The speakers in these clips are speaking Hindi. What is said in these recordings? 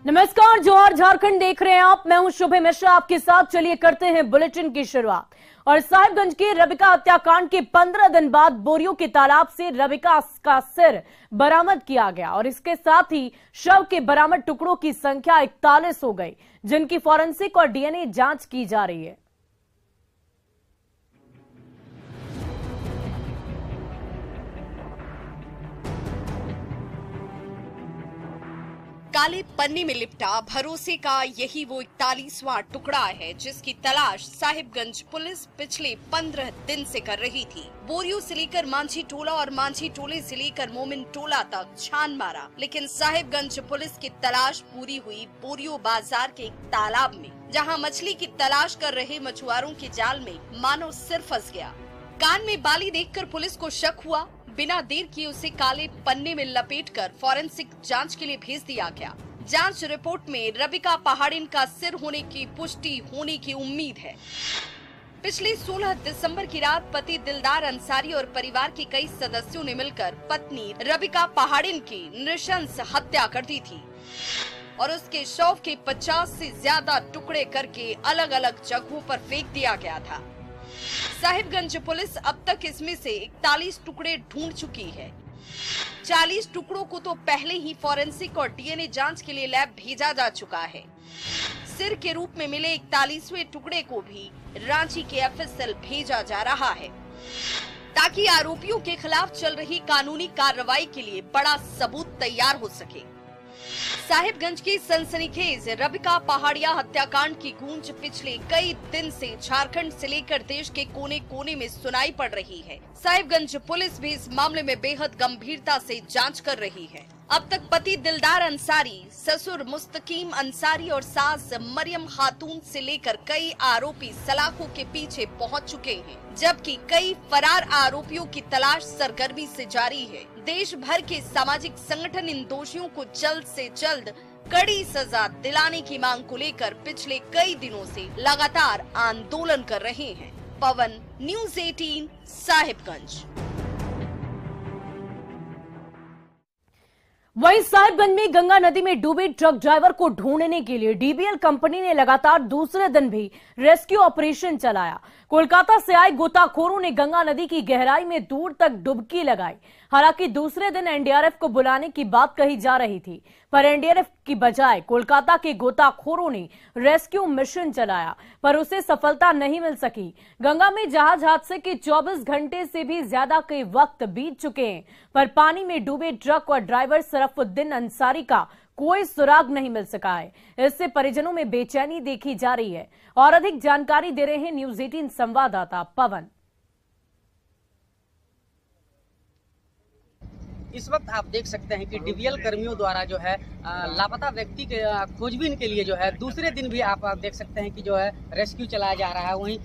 नमस्कार, जोहार झारखंड देख रहे हैं आप। मैं हूं शुभ मिश्रा आपके साथ। चलिए करते हैं बुलेटिन की शुरुआत। और साहिबगंज के रबिका हत्याकांड के 15 दिन बाद बोरियों के तालाब से रबिका का सिर बरामद किया गया और इसके साथ ही शव के बरामद टुकड़ों की संख्या 41 हो गई, जिनकी फॉरेंसिक और डीएनए जांच की जा रही है। काले पन्ने में लिपटा भरोसे का यही वो 41वां टुकड़ा है जिसकी तलाश साहिबगंज पुलिस पिछले 15 दिन से कर रही थी। बोरियों से लेकर मांझी टोला और मांझी टोले से लेकर मोमिन टोला तक छान मारा, लेकिन साहिबगंज पुलिस की तलाश पूरी हुई बोरियों बाजार के एक तालाब में, जहां मछली की तलाश कर रहे मछुआरों के जाल में मानो सिर फंस गया। कान में बाली देखकर पुलिस को शक हुआ। बिना देर किए उसे काले पन्ने में लपेटकर फॉरेंसिक जांच के लिए भेज दिया गया। जांच रिपोर्ट में रबिका पहाड़िन का सिर होने की पुष्टि होने की उम्मीद है। पिछले 16 दिसंबर की रात पति दिलदार अंसारी और परिवार के कई सदस्यों ने मिलकर पत्नी रबिका पहाड़िन की नृशंस हत्या कर दी थी और उसके शव के 50 से ज्यादा टुकड़े करके अलग अलग जगहों पर फेंक दिया गया था। साहिबगंज पुलिस अब तक इसमें से 41 टुकड़े ढूंढ चुकी है। 40 टुकड़ों को तो पहले ही फॉरेंसिक और डीएनए जांच के लिए लैब भेजा जा चुका है। सिर के रूप में मिले 41वें टुकड़े को भी रांची के एफएसएल भेजा जा रहा है, ताकि आरोपियों के खिलाफ चल रही कानूनी कार्रवाई के लिए बड़ा सबूत तैयार हो सके। साहिबगंज की सनसनीखेज रबिका पहाड़िया हत्याकांड की गूंज पिछले कई दिन से झारखंड से लेकर देश के कोने कोने में सुनाई पड़ रही है। साहिबगंज पुलिस भी इस मामले में बेहद गंभीरता से जांच कर रही है। अब तक पति दिलदार अंसारी, ससुर मुस्तकीम अंसारी और सास मरियम खातून से लेकर कई आरोपी सलाखों के पीछे पहुंच चुके हैं, जबकि कई फरार आरोपियों की तलाश सरगर्मी से जारी है। देश भर के सामाजिक संगठन इन दोषियों को जल्द से जल्द कड़ी सजा दिलाने की मांग को लेकर पिछले कई दिनों से लगातार आंदोलन कर रहे हैं। पवन, न्यूज़ 18, साहिबगंज। वहीं साहिबगंज में गंगा नदी में डूबे ट्रक ड्राइवर को ढूंढने के लिए डीबीएल कंपनी ने लगातार दूसरे दिन भी रेस्क्यू ऑपरेशन चलाया। कोलकाता से आए गोताखोरों ने गंगा नदी की गहराई में दूर तक डुबकी लगाई। हालांकि दूसरे दिन एनडीआरएफ को बुलाने की बात कही जा रही थी, पर एनडीआरएफ की बजाय कोलकाता के गोताखोरों ने रेस्क्यू मिशन चलाया, पर उसे सफलता नहीं मिल सकी। गंगा में जहाज हादसे के 24 घंटे से भी ज्यादा के वक्त बीत चुके हैं, पर पानी में डूबे ट्रक और ड्राइवर सरफुद्दीन अंसारी का कोई सुराग नहीं मिल सका है। इससे परिजनों में बेचैनी देखी जा रही है। और अधिक जानकारी दे रहे हैं न्यूज़ 18 संवाददाता पवन। इस वक्त आप देख सकते हैं कि डीवीएल कर्मियों द्वारा जो है लापता व्यक्ति के खोजबीन के लिए जो है दूसरे दिन भी आप देख सकते हैं कि जो है रेस्क्यू चलाया जा रहा है। वहीं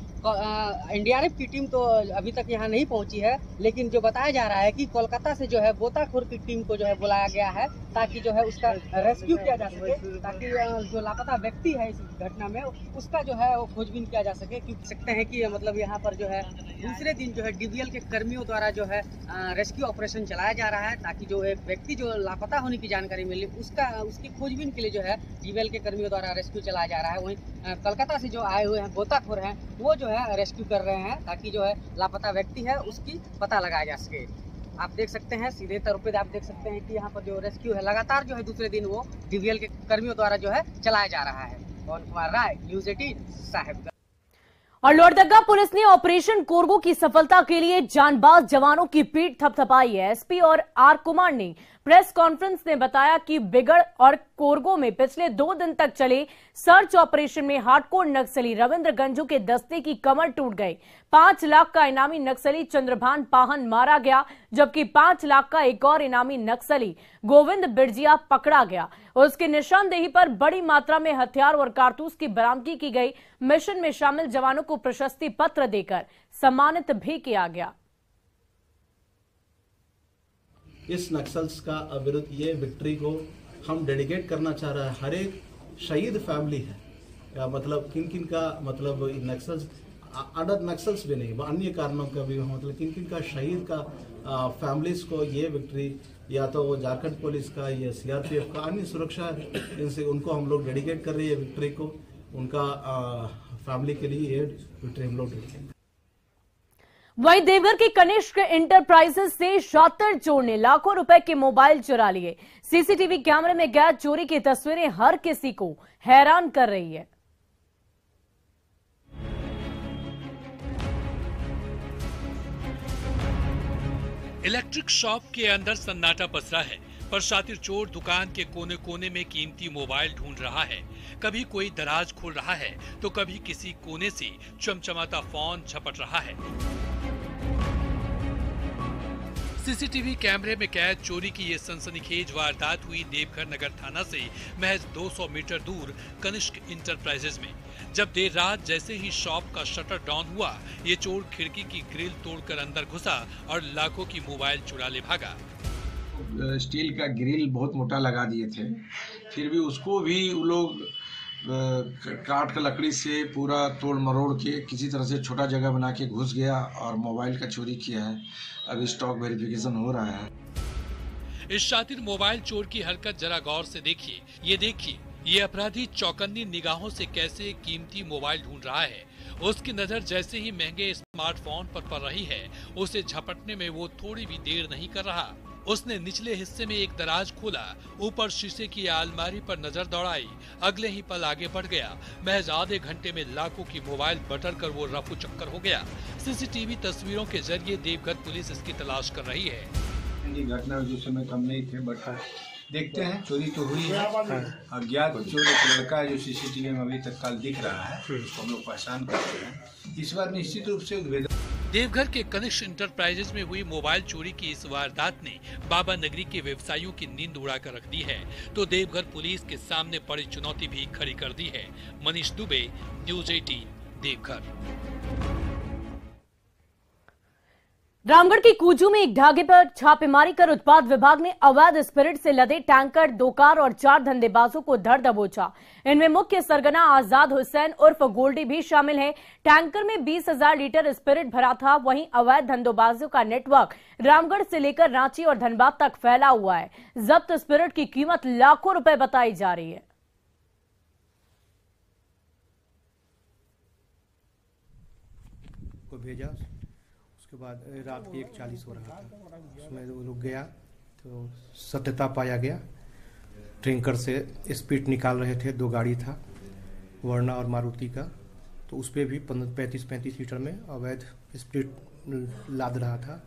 एनडीआरएफ की टीम तो अभी तक यहाँ नहीं पहुंची है, लेकिन जो बताया जा रहा है कि कोलकाता से जो है गोताखोर की टीम को जो है बुलाया गया है, ताकि जो है उसका रेस्क्यू किया जा सके, ताकि जो लापता व्यक्ति है इस घटना में उसका जो है वो खोजबीन किया जा सके। क्योंकि सकते हैं कि मतलब यहाँ पर जो है दूसरे दिन जो है डीवीएल के कर्मियों द्वारा जो है रेस्क्यू ऑपरेशन चलाया जा रहा है, ताकि जो एक व्यक्ति जो लापता होने की जानकारी मिली उसकी खोजबीन के लिए जो है डीवीएल के कर्मियों द्वारा रेस्क्यू चलाया जा रहा है। वहीं कोलकाता से जो आए हुए हैं गोताखोर हैं वो जो है रेस्क्यू कर रहे हैं, ताकि जो है लापता व्यक्ति है उसकी पता लगाया जा सके। आप देख सकते हैं सीधे तौर पे आप देख सकते हैं कि यहाँ पर जो रेस्क्यू है लगातार जो है दूसरे दिन वो डीवीएल के कर्मियों द्वारा जो है चलाया जा रहा है। पवन कुमार राय, न्यूज़ 18, साहिबगंज। और लोहरदगा पुलिस ने ऑपरेशन कोरगो की सफलता के लिए जांबाज जवानों की पीठ थपथपाई है। एसपी और आर कुमार ने प्रेस कॉन्फ्रेंस में बताया कि बिगड़ और कोरगो में पिछले 2 दिन तक चले सर्च ऑपरेशन में हार्डकोर नक्सली रविंद्र गंजू के दस्ते की कमर टूट गई। 5 लाख का इनामी नक्सली चंद्रभान पाहन मारा गया, जबकि 5 लाख का एक और इनामी नक्सली गोविंद बिरजिया पकड़ा गया। उसकी निशानदेही पर बड़ी मात्रा में हथियार और कारतूस की बरामदगी की गई। मिशन में शामिल जवानों को प्रशस्ति पत्र देकर सम्मानित भी किया गया। इस नक्सल्स का विरुद्ध ये विक्ट्री को हम डेडिकेट करना चाह रहे हैं। हर एक शहीद फैमिली है, या मतलब किन किन का मतलब नक्सल्स अदर नक्सल्स भी नहीं, अन्य कारणों का भी मतलब किन किन का शहीद का फैमिलीज को ये विक्ट्री या तो वो झारखंड पुलिस का या सीआरपीएफ का अन्य सुरक्षा इनसे उनको हम लोग डेडिकेट कर रही है विक्ट्री को। उनका फैमिली के लिए ये विक्ट्री हम लोग डेडिकेट। वहीं देवघर के कनिष्क इंटरप्राइजेस से शातिर चोर ने लाखों रुपए के मोबाइल चुरा लिए। सीसीटीवी कैमरे में कैद चोरी की तस्वीरें हर किसी को हैरान कर रही है। इलेक्ट्रिक शॉप के अंदर सन्नाटा पसरा है, पर शातिर चोर दुकान के कोने कोने में कीमती मोबाइल ढूंढ रहा है। कभी कोई दराज खोल रहा है तो कभी किसी कोने से चमचमाता फोन झपट रहा है। सीसीटीवी कैमरे में कैद चोरी की ये सनसनीखेज वारदात हुई देवघर नगर थाना से महज 200 मीटर दूर कनिष्क इंटरप्राइजेज में। जब देर रात जैसे ही शॉप का शटर डाउन हुआ, ये चोर खिड़की की ग्रिल तोड़कर अंदर घुसा और लाखों की मोबाइल चुरा ले भागा। स्टील का ग्रिल बहुत मोटा लगा दिए थे, फिर भी उसको भी वो लोग काट कर लकड़ी से पूरा तोड़ मरोड़ के किसी तरह से छोटा जगह बना के घुस गया और मोबाइल का चोरी किया है। अभी स्टॉक वेरिफिकेशन हो रहा है। इस शातिर मोबाइल चोर की हरकत जरा गौर से देखिए। ये देखिए, ये अपराधी चौकन्नी निगाहों से कैसे कीमती मोबाइल ढूंढ रहा है। उसकी नजर जैसे ही महंगे स्मार्टफोन पर पड़ रही है, उसे झपटने में वो थोड़ी भी देर नहीं कर रहा। उसने निचले हिस्से में एक दराज खोला, ऊपर शीशे की अलमारी पर नजर दौड़ाई, अगले ही पल आगे बढ़ गया। महज आधे घंटे में लाखों की मोबाइल बटर कर वो रफू चक्कर हो गया। सीसीटीवी तस्वीरों के जरिए देवघर पुलिस इसकी तलाश कर रही है। घटना जो समय कम नहीं थे, बट देखते हैं, चोरी तो हुई है। अज्ञात चोर एक लड़का है जो सीसीटीवी में अभी तत्काल दिख रहा है, उसको हम लोग पहचान करते हैं। इस बार निश्चित रूप से देवघर के कनिष्क इंटरप्राइजेज में हुई मोबाइल चोरी की इस वारदात ने बाबा नगरी के व्यवसायियों की नींद उड़ाकर रख दी है, तो देवघर पुलिस के सामने पड़ी चुनौती भी खड़ी कर दी है। मनीष दुबे, न्यूज 18, देवघर। रामगढ़ के कूजू में एक ढागे पर छापेमारी कर उत्पाद विभाग ने अवैध स्पिरिट से लदे टैंकर, 2 कार और 4 धंधेबाजों को धर दबोचा। इनमें मुख्य सरगना आजाद हुसैन उर्फ गोल्डी भी शामिल है। टैंकर में 20,000 लीटर स्पिरिट भरा था। वहीं अवैध धंधेबाजों का नेटवर्क रामगढ़ से लेकर रांची और धनबाद तक फैला हुआ है। जब्त स्पिरिट की कीमत लाखों रुपए बताई जा रही है। को भेजा, उसके बाद रात के 1:40 हो रहा था, उसमें वो लोग गया तो सत्यता पाया गया। टैंकर से स्पीड निकाल रहे थे, 2 गाड़ी था, वर्ना और मारुति का, तो उस पर भी 35 लीटर में अवैध स्पीड लाद रहा था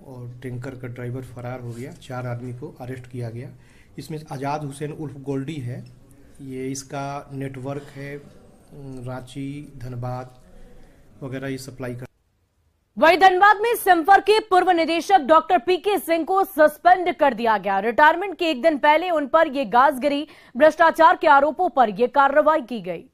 और टैंकर का ड्राइवर फरार हो गया। 4 आदमी को अरेस्ट किया गया। इसमें आजाद हुसैन उर्फ गोल्डी है, ये इसका नेटवर्क है, रांची, धनबाद वगैरह ये सप्लाई कर। वहीं धनबाद में सिम्फर के पूर्व निदेशक डॉक्टर पीके सिंह को सस्पेंड कर दिया गया। रिटायरमेंट के एक दिन पहले उन पर यह गाजगिरी, भ्रष्टाचार के आरोपों पर यह कार्रवाई की गई।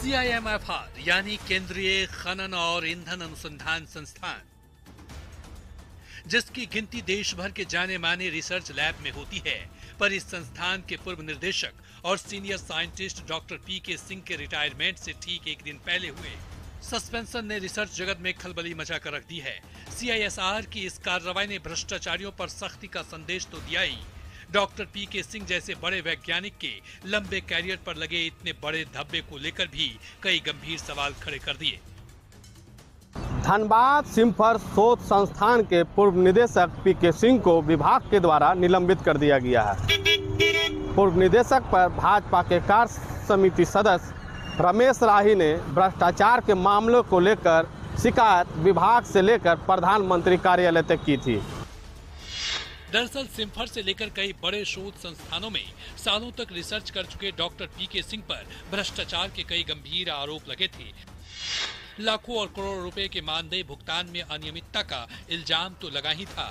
CIMFR यानी केंद्रीय खनन और ईंधन अनुसंधान संस्थान, जिसकी गिनती देश भर के जाने माने रिसर्च लैब में होती है, पर इस संस्थान के पूर्व निदेशक और सीनियर साइंटिस्ट डॉक्टर पीके सिंह के रिटायरमेंट से ठीक एक दिन पहले हुए सस्पेंशन ने रिसर्च जगत में खलबली मचा कर रख दी है। CISR की इस कार्रवाई ने भ्रष्टाचारियों पर सख्ती का संदेश तो दिया ही, डॉक्टर पीके सिंह जैसे बड़े वैज्ञानिक के लंबे कैरियर पर लगे इतने बड़े धब्बे को लेकर भी कई गंभीर सवाल खड़े कर दिए। धनबाद सिम्फर शोध संस्थान के पूर्व निदेशक पीके सिंह को विभाग के द्वारा निलंबित कर दिया गया है। पूर्व निदेशक पर भाजपा के कार्य समिति सदस्य रमेश राही ने भ्रष्टाचार के मामलों को लेकर शिकायत विभाग से लेकर प्रधानमंत्री कार्यालय तक की थी। दरअसल सिम्फर से लेकर कई बड़े शोध संस्थानों में सालों तक रिसर्च कर चुके डॉक्टर पीके सिंह पर भ्रष्टाचार के कई गंभीर आरोप लगे थे। लाखों और करोड़ों रुपए के मानदेय भुगतान में अनियमितता का इल्जाम तो लगा ही था।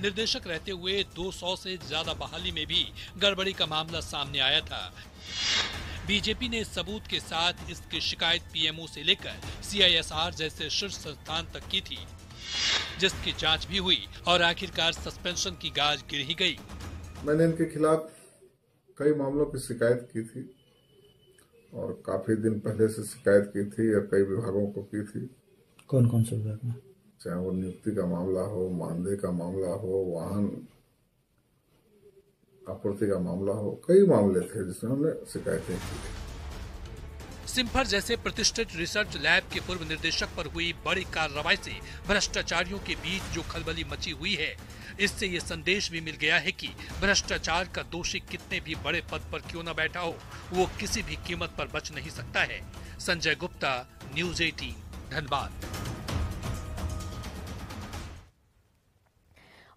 निर्देशक रहते हुए 200 से ज्यादा बहाली में भी गड़बड़ी का मामला सामने आया था। बीजेपी ने सबूत के साथ इसकी शिकायत पीएमओ से लेकर CISR जैसे शीर्ष संस्थान तक की थी, जिसकी जांच भी हुई और आखिरकार सस्पेंशन की गाज गिर ही गई। मैंने इनके खिलाफ कई मामलों की शिकायत की थी और काफी दिन पहले से शिकायत की थी और कई विभागों को की थी। कौन कौन से विभाग में? चाहे वो नियुक्ति का मामला हो, मानदेय का मामला हो, वाहन आपूर्ति का मामला हो, कई मामले थे जिसमें हमने शिकायतें की। सिम्फर जैसे प्रतिष्ठित रिसर्च लैब के पूर्व निदेशक पर हुई बड़ी कार्रवाई से भ्रष्टाचारियों के बीच जो खलबली मची हुई है, इससे ये संदेश भी मिल गया है कि भ्रष्टाचार का दोषी कितने भी बड़े पद पर क्यों न बैठा हो, वो किसी भी कीमत पर बच नहीं सकता है। संजय गुप्ता, न्यूज़ 18, धनबाद।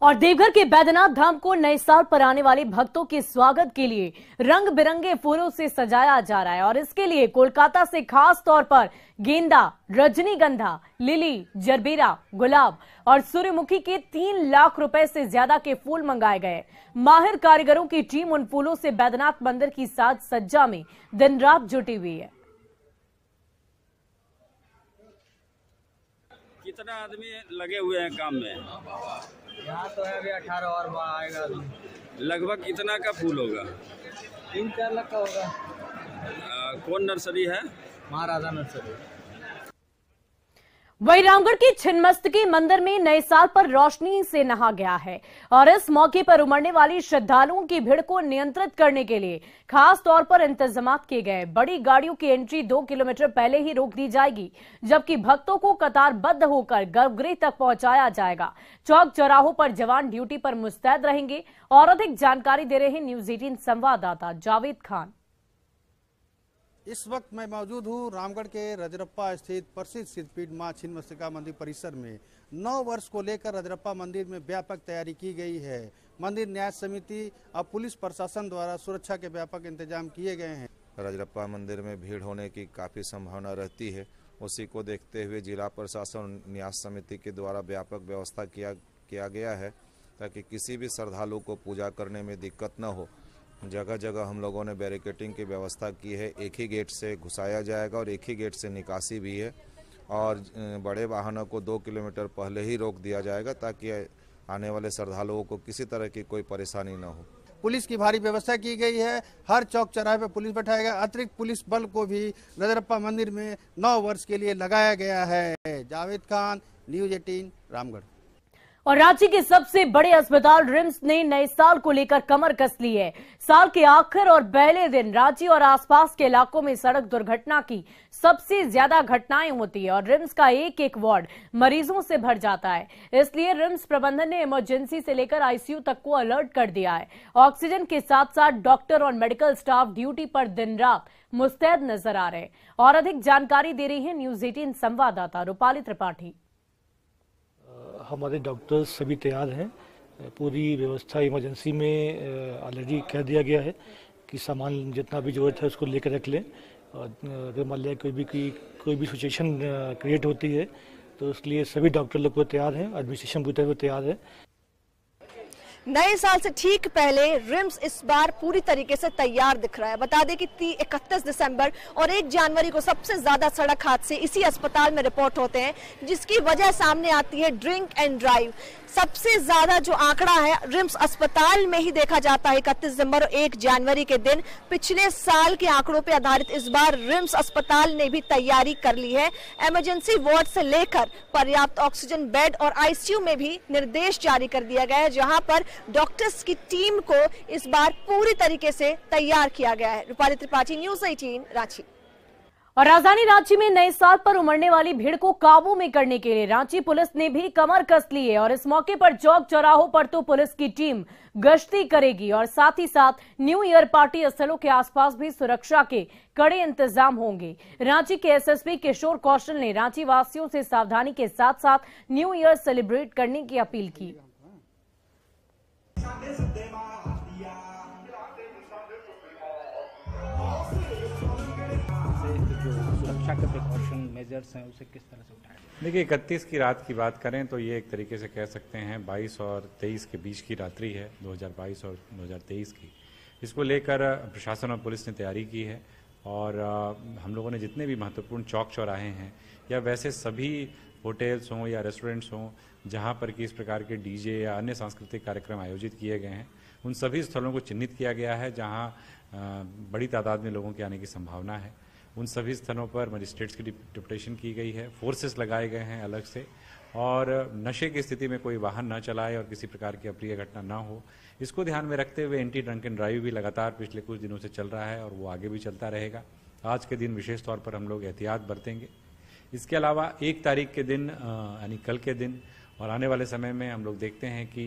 और देवघर के बैद्यनाथ धाम को नए साल पर आने वाले भक्तों के स्वागत के लिए रंग बिरंगे फूलों से सजाया जा रहा है और इसके लिए कोलकाता से खास तौर पर गेंदा, रजनीगंधा, लिली, जरबेरा, गुलाब और सूर्यमुखी के 3 लाख रुपए से ज्यादा के फूल मंगाए गए। माहिर कारीगरों की टीम उन फूलों से बैद्यनाथ मंदिर की साज सज्जा में दिन रात जुटी हुई है। कितना आदमी लगे हुए हैं काम में? यहाँ तो है अभी 18 और आएगा। लगभग कितना का फूल होगा? 3-4 लाख का होगा। कौन नर्सरी है? महाराजा नर्सरी। वहीं रामगढ़ के छिन्नमस्तिके मंदिर में नए साल पर रोशनी से नहा गया है और इस मौके पर उमड़ने वाली श्रद्धालुओं की भीड़ को नियंत्रित करने के लिए खास तौर पर इंतजाम किए गए। बड़ी गाड़ियों की एंट्री 2 किलोमीटर पहले ही रोक दी जाएगी, जबकि भक्तों को कतारबद्ध होकर गर्भगृह तक पहुंचाया जाएगा। चौक चौराहों पर जवान ड्यूटी पर मुस्तैद रहेंगे और अधिक जानकारी दे रहे हैं न्यूज़ 18 संवाददाता जावेद खान। इस वक्त मैं मौजूद हूँ रामगढ़ के रजरप्पा स्थित प्रसिद्ध सिद्धपीठ मां छिन्नमस्तिका मंदिर परिसर में। 9 वर्ष को लेकर रजरप्पा मंदिर में व्यापक तैयारी की गई है। मंदिर न्यास समिति और पुलिस प्रशासन द्वारा सुरक्षा के व्यापक इंतजाम किए गए हैं। रजरप्पा मंदिर में भीड़ होने की काफ़ी संभावना रहती है, उसी को देखते हुए जिला प्रशासन और न्यास समिति के द्वारा व्यापक व्यवस्था किया गया है ताकि किसी भी श्रद्धालु को पूजा करने में दिक्कत न हो। जगह जगह हम लोगों ने बैरिकेटिंग की व्यवस्था की है। एक ही गेट से घुसाया जाएगा और एक ही गेट से निकासी भी है और बड़े वाहनों को 2 किलोमीटर पहले ही रोक दिया जाएगा ताकि आने वाले श्रद्धालुओं को किसी तरह की कोई परेशानी न हो। पुलिस की भारी व्यवस्था की गई है। हर चौक चौराहे पर पुलिस बैठाया गया। अतिरिक्त पुलिस बल को भी रजरप्पा मंदिर में 9 वर्ष के लिए लगाया गया है। जावेद खान, न्यूज़ 18, रामगढ़। और रांची के सबसे बड़े अस्पताल रिम्स ने नए साल को लेकर कमर कस ली है। साल के आखिर और पहले दिन रांची और आसपास के इलाकों में सड़क दुर्घटना की सबसे ज्यादा घटनाएं होती है और रिम्स का एक वार्ड मरीजों से भर जाता है। इसलिए रिम्स प्रबंधन ने इमरजेंसी से लेकर आईसीयू तक को अलर्ट कर दिया है। ऑक्सीजन के साथ साथ डॉक्टर और मेडिकल स्टाफ ड्यूटी पर दिन रात मुस्तैद नजर आ रहे हैं। और अधिक जानकारी दे रही है न्यूज़ 18 संवाददाता रूपाली त्रिपाठी। हमारे डॉक्टर्स सभी तैयार हैं। पूरी व्यवस्था इमरजेंसी में ऑलरेडी कह दिया गया है कि सामान जितना भी जरूरत है उसको लेकर रख लें और अगर मान लिया कोई भी सिचुएशन क्रिएट होती है तो इसलिए सभी डॉक्टर लोग को तैयार हैं, एडमिनिस्ट्रेशन पूरी तरह तैयार है। नए साल से ठीक पहले रिम्स इस बार पूरी तरीके से तैयार दिख रहा है। बता दें कि 31 दिसंबर और 1 जनवरी को सबसे ज्यादा सड़क हादसे इसी अस्पताल में रिपोर्ट होते हैं, जिसकी वजह सामने आती है ड्रिंक एंड ड्राइव। सबसे ज्यादा जो आंकड़ा है रिम्स अस्पताल में ही देखा जाता है 31 दिसंबर और 1 जनवरी के दिन। पिछले साल के आंकड़ों पर आधारित इस बार रिम्स अस्पताल ने भी तैयारी कर ली है। इमरजेंसी वार्ड से लेकर पर्याप्त ऑक्सीजन बेड और आईसीयू में भी निर्देश जारी कर दिया गया है, जहां पर डॉक्टर्स की टीम को इस बार पूरी तरीके से तैयार किया गया है। रूपाली त्रिपाठी, न्यूज़ 18, रांची। और राजधानी रांची में नए साल पर उमड़ने वाली भीड़ को काबू में करने के लिए रांची पुलिस ने भी कमर कस ली है और इस मौके पर चौक चौराहों पर तो पुलिस की टीम गश्ती करेगी और साथ ही साथ न्यू ईयर पार्टी स्थलों के आसपास भी सुरक्षा के कड़े इंतजाम होंगे। रांची के एसएसपी किशोर कौशल ने रांची वासियों से सावधानी के साथ साथ न्यू ईयर सेलिब्रेट करने की अपील की। सुरक्षा के प्रिकॉशन मेजर्स हैं उसे किस तरह से उठाएं? देखिए 31 की रात की बात करें तो ये एक तरीके से कह सकते हैं 22 और 23 के बीच की रात्रि है, 2022 और 2023 की। इसको लेकर प्रशासन और पुलिस ने तैयारी की है और हम लोगों ने जितने भी महत्वपूर्ण चौक चौराहे हैं या वैसे सभी होटल्स हों या रेस्टोरेंट्स हों जहाँ पर कि इस प्रकार के डीजे या अन्य सांस्कृतिक कार्यक्रम आयोजित किए गए हैं, उन सभी स्थलों को चिन्हित किया गया है जहाँ बड़ी तादाद में लोगों के आने की संभावना है। उन सभी स्थानों पर मजिस्ट्रेट्स की डिप्यूटेशन की गई है, फोर्सेस लगाए गए हैं अलग से, और नशे की स्थिति में कोई वाहन न चलाए और किसी प्रकार की अप्रिय घटना न हो, इसको ध्यान में रखते हुए एंटी ड्रंक एंड ड्राइव भी लगातार पिछले कुछ दिनों से चल रहा है और वो आगे भी चलता रहेगा। आज के दिन विशेष तौर पर हम लोग एहतियात बरतेंगे। इसके अलावा 1 तारीख के दिन यानी कल के दिन और आने वाले समय में हम लोग देखते हैं कि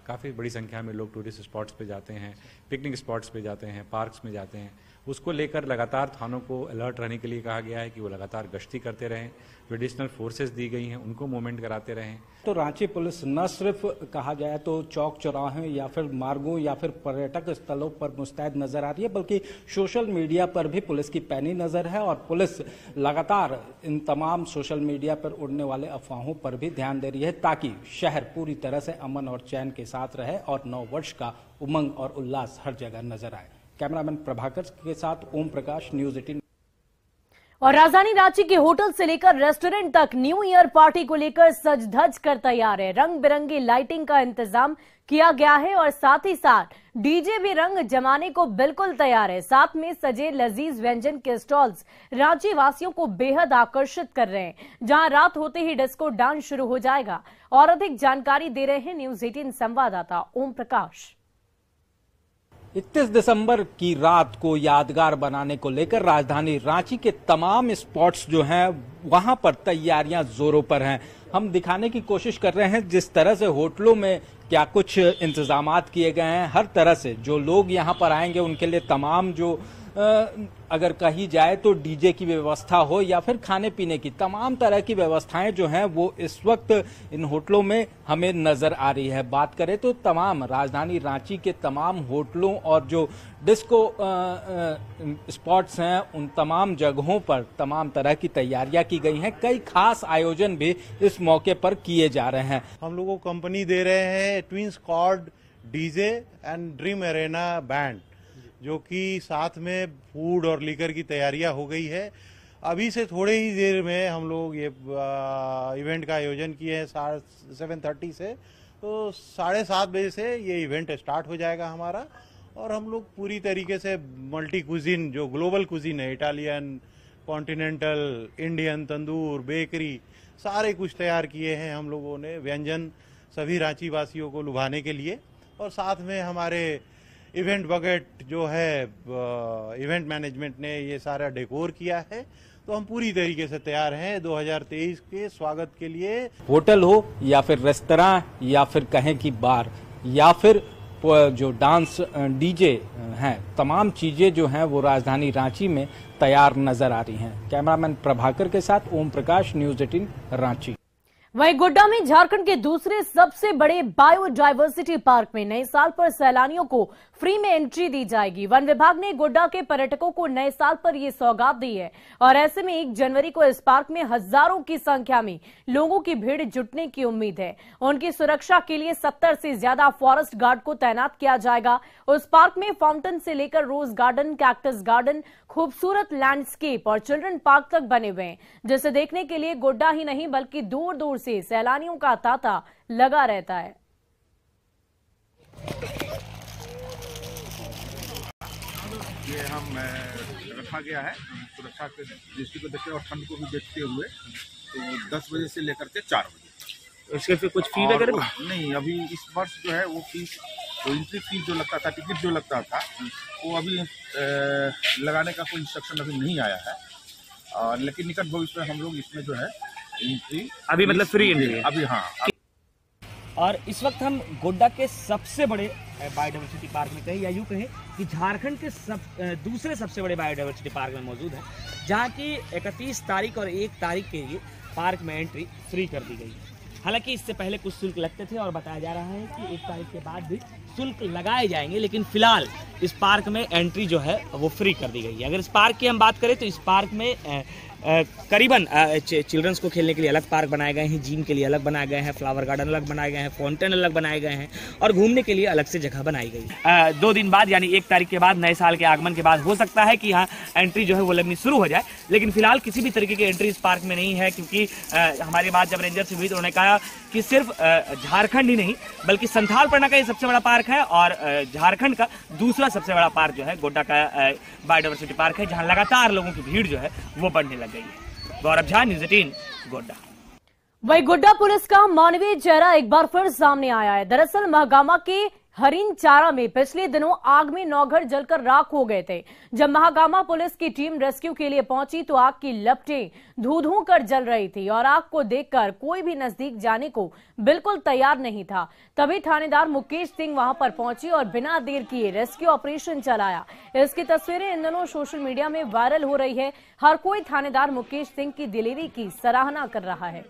काफ़ी बड़ी संख्या में लोग टूरिस्ट स्पॉट्स पे जाते हैं, पिकनिक स्पॉट्स पे जाते हैं, पार्क्स में जाते हैं। उसको लेकर लगातार थानों को अलर्ट रहने के लिए कहा गया है कि वो लगातार गश्ती करते रहें, जो एडिशनल फोर्सेस दी गई हैं उनको मूवमेंट कराते रहें। तो रांची पुलिस न सिर्फ कहा जाए तो चौक चौराहे या फिर मार्गों या फिर पर्यटक स्थलों पर मुस्तैद नजर आ रही है, बल्कि सोशल मीडिया पर भी पुलिस की पैनी नजर है और पुलिस लगातार इन तमाम सोशल मीडिया पर उड़ने वाले अफवाहों पर भी ध्यान दे रही है ताकि शहर पूरी तरह से अमन और चैन के साथ रहे और नव वर्ष का उमंग और उल्लास हर जगह नजर आए। कैमरामैन प्रभाकर के साथ ओम प्रकाश, न्यूज 18। और राजधानी रांची के होटल से लेकर रेस्टोरेंट तक न्यू ईयर पार्टी को लेकर सज धज कर तैयार है। रंग बिरंगी लाइटिंग का इंतजाम किया गया है और साथ ही साथ डीजे भी रंग जमाने को बिल्कुल तैयार है। साथ में सजे लजीज व्यंजन के स्टॉल्स रांची वासियों को बेहद आकर्षित कर रहे हैं, जहां रात होते ही डिस्को डांस शुरू हो जाएगा। और अधिक जानकारी दे रहे हैं न्यूज 18 संवाददाता ओम प्रकाश। 31 दिसंबर की रात को यादगार बनाने को लेकर राजधानी रांची के तमाम स्पॉट्स जो हैं वहां पर तैयारियां जोरों पर हैं। हम दिखाने की कोशिश कर रहे हैं जिस तरह से होटलों में क्या कुछ इंतजामात किए गए हैं। हर तरह से जो लोग यहां पर आएंगे उनके लिए तमाम जो अगर कही जाए तो डीजे की व्यवस्था हो या फिर खाने पीने की तमाम तरह की व्यवस्थाएं जो हैं वो इस वक्त इन होटलों में हमें नजर आ रही है। बात करें तो तमाम राजधानी रांची के तमाम होटलों और जो डिस्को स्पॉट्स हैं उन तमाम जगहों पर तमाम तरह की तैयारियां की गई हैं। कई खास आयोजन भी इस मौके पर किए जा रहे हैं। हम लोगों को कंपनी दे रहे हैं twin squad DJ and dream arena band, जो कि साथ में फूड और लीकर की तैयारियां हो गई है। अभी से थोड़े ही देर में हम लोग ये इवेंट का आयोजन किए हैं 7:30 से, तो 7:30 बजे से ये इवेंट स्टार्ट हो जाएगा हमारा। और हम लोग पूरी तरीके से मल्टी कुजीन, जो ग्लोबल कुजीन है, इटालियन, कॉन्टिनेंटल, इंडियन, तंदूर, बेकरी, सारे कुछ तैयार किए हैं हम लोगों ने व्यंजन सभी रांची वासियों को लुभाने के लिए। और साथ में हमारे इवेंट बकेट जो है इवेंट मैनेजमेंट ने ये सारा डेकोर किया है, तो हम पूरी तरीके से तैयार हैं 2023 के स्वागत के लिए। होटल हो या फिर रेस्तरां या फिर कहें कि बार या फिर जो डांस डीजे हैं, तमाम चीजें जो हैं वो राजधानी रांची में तैयार नजर आ रही हैं। कैमरामैन प्रभाकर के साथ ओम प्रकाश, न्यूज 18 रांची। वहीं गोड्डा में झारखंड के दूसरे सबसे बड़े बायोडायवर्सिटी पार्क में नए साल पर सैलानियों को फ्री में एंट्री दी जाएगी। वन विभाग ने गोड्डा के पर्यटकों को नए साल पर यह सौगात दी है और ऐसे में 1 जनवरी को इस पार्क में हजारों की संख्या में लोगों की भीड़ जुटने की उम्मीद है। उनकी सुरक्षा के लिए 70 से ज्यादा फॉरेस्ट गार्ड को तैनात किया जाएगा। उस पार्क में फाउंटेन से लेकर रोज गार्डन, कैक्टस गार्डन, खूबसूरत लैंडस्केप और चिल्ड्रन पार्क तक बने हुए हैं, जिसे देखने के लिए गोड्डा ही नहीं बल्कि दूर दूर से सैलानियों का तांता लगा रहता है। ये हम रखा गया है सुरक्षा के दृष्टि को देखते हुए और ठंड को भी देखते हुए, तो 10 बजे से लेकर के 4 बजे। इसके फिर कुछ फी वगैरह नहीं, अभी इस वर्ष जो है वो फीस, तो एंट्री फीस जो लगता था, टिकट जो लगता था, वो अभी लगाने का कोई इंस्ट्रक्शन अभी नहीं आया है। लेकिन निकट भविष्य में हम लोग इसमें जो है एंट्री अभी मतलब फ्री एंट्री है अभी। हाँ, और इस वक्त हम गोड्डा के सबसे बड़े बायोडायवर्सिटी पार्क में कहें या यूँ कहें कि झारखंड के दूसरे सबसे बड़े बायोडायवर्सिटी पार्क में मौजूद है, जहाँ की 31 तारीख और 1 तारीख के लिए पार्क में एंट्री फ्री कर दी गई है। हालांकि इससे पहले कुछ शुल्क लगते थे और बताया जा रहा है कि 1 तारीख के बाद भी शुल्क लगाए जाएंगे, लेकिन फिलहाल इस पार्क में एंट्री जो है वो फ्री कर दी गई है। अगर इस पार्क की हम बात करें तो इस पार्क में करीबन चिल्ड्रंस को खेलने के लिए अलग पार्क बनाए गए हैं, जिम के लिए अलग बनाए गए हैं, फ्लावर गार्डन अलग बनाए गए हैं, फाउंटेन अलग बनाए गए हैं और घूमने के लिए अलग से जगह बनाई गई है। 2 दिन बाद यानी 1 तारीख के बाद, नए साल के आगमन के बाद हो सकता है कि यहाँ एंट्री जो है वो लगनी शुरू हो जाए, लेकिन फिलहाल किसी भी तरीके की एंट्री इस पार्क में नहीं है, क्योंकि हमारी बात जब रेंजर से हुई तो उन्होंने कहा कि सिर्फ झारखंड ही नहीं बल्कि संथाल परगना का ये सबसे बड़ा पार्क है और झारखंड का दूसरा सबसे बड़ा पार्क जो है गोड्डा का बायोडायवर्सिटी पार्क है, जहां लगातार लोगों की भीड़ जो है वो बढ़ने लग गई है। गौरव झा, न्यूज़ 18 गोड्डा। वही गोड्डा पुलिस का मानवीय चेहरा एक बार फिर सामने आया है। दरअसल महागामा के हरिन चारा में पिछले दिनों आग में 9 घर जलकर राख हो गए थे। जब महागामा पुलिस की टीम रेस्क्यू के लिए पहुंची तो आग की लपटें धू-धू कर जल रही थी और आग को देखकर कोई भी नजदीक जाने को बिल्कुल तैयार नहीं था। तभी थानेदार मुकेश सिंह वहां पर पहुंचे और बिना देर किए रेस्क्यू ऑपरेशन चलाया। इसकी तस्वीरें इन दिनों सोशल मीडिया में वायरल हो रही है। हर कोई थानेदार मुकेश सिंह की दिलेरी की सराहना कर रहा है।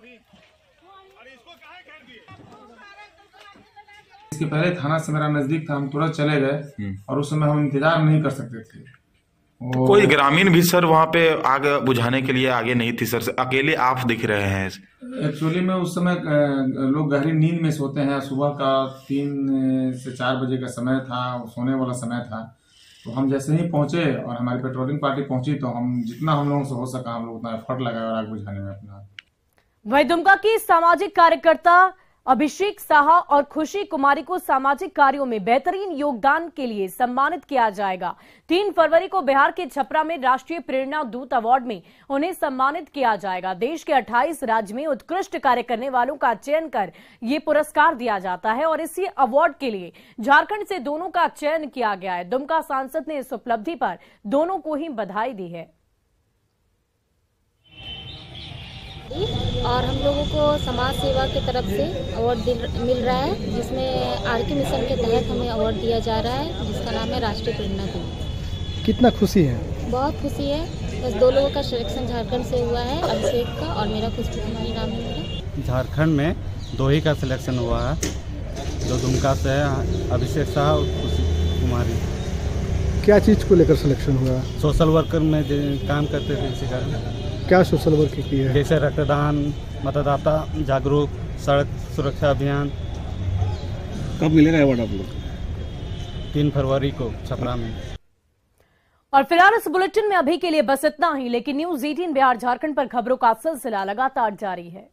इसके पहले थाना से मेरा नजदीक था, हम तुरंत चले गए और उस समय हम इंतजार नहीं कर सकते थे। कोई ग्रामीण भी सर वहाँ पे आग बुझाने के लिए आगे नहीं थी सर, अकेले आप दिख रहे हैं। एक्चुअली में उस समय लोग गहरी नींद में सोते हैं, सुबह का 3 से 4 बजे का समय था, सोने वाला समय था। तो हम जैसे ही पहुंचे और हमारी पेट्रोलिंग पार्टी पहुंची तो हम जितना हम लोगों से हो सका हम लोग उतना एफर्ट लगाए और आग बुझाने में अपना। वही दुमका की सामाजिक कार्यकर्ता अभिषेक साहा और खुशी कुमारी को सामाजिक कार्यों में बेहतरीन योगदान के लिए सम्मानित किया जाएगा। 3 फरवरी को बिहार के छपरा में राष्ट्रीय प्रेरणा दूत अवार्ड में उन्हें सम्मानित किया जाएगा। देश के 28 राज्य में उत्कृष्ट कार्य करने वालों का चयन कर ये पुरस्कार दिया जाता है और इसी अवार्ड के लिए झारखंड से दोनों का चयन किया गया है। दुमका सांसद ने इस उपलब्धि पर दोनों को ही बधाई दी है। और हम लोगों को समाज सेवा की तरफ से अवार्ड मिल रहा है, जिसमें आरके मिशन के तहत हमें अवार्ड दिया जा रहा है, जिसका नाम है राष्ट्रीय प्रेरणा दूत। कितना खुशी है? बहुत खुशी है। बस 2 लोगों का सिलेक्शन झारखंड से हुआ है, अभिषेक का और मेरा खुशी कुमारी नाम है मेरा। झारखंड में 2 ही का सिलेक्शन हुआ है, जो दुमका से है, अभिषेक साह और खुशी कुमारी। क्या चीज़ को लेकर सिलेक्शन हुआ? सोशल वर्कर में काम करते थे, इसी कारण। क्या सोशल वर्क की है? जैसे रक्तदान, मतदाता जागरूक, सड़क सुरक्षा अभियान। कब मिलेगा अवार्ड आप लोग? 3 फरवरी को छपरा में। और फिलहाल इस बुलेटिन में अभी के लिए बस इतना ही, लेकिन न्यूज़ 18 बिहार झारखंड पर खबरों का सिलसिला लगातार जारी है।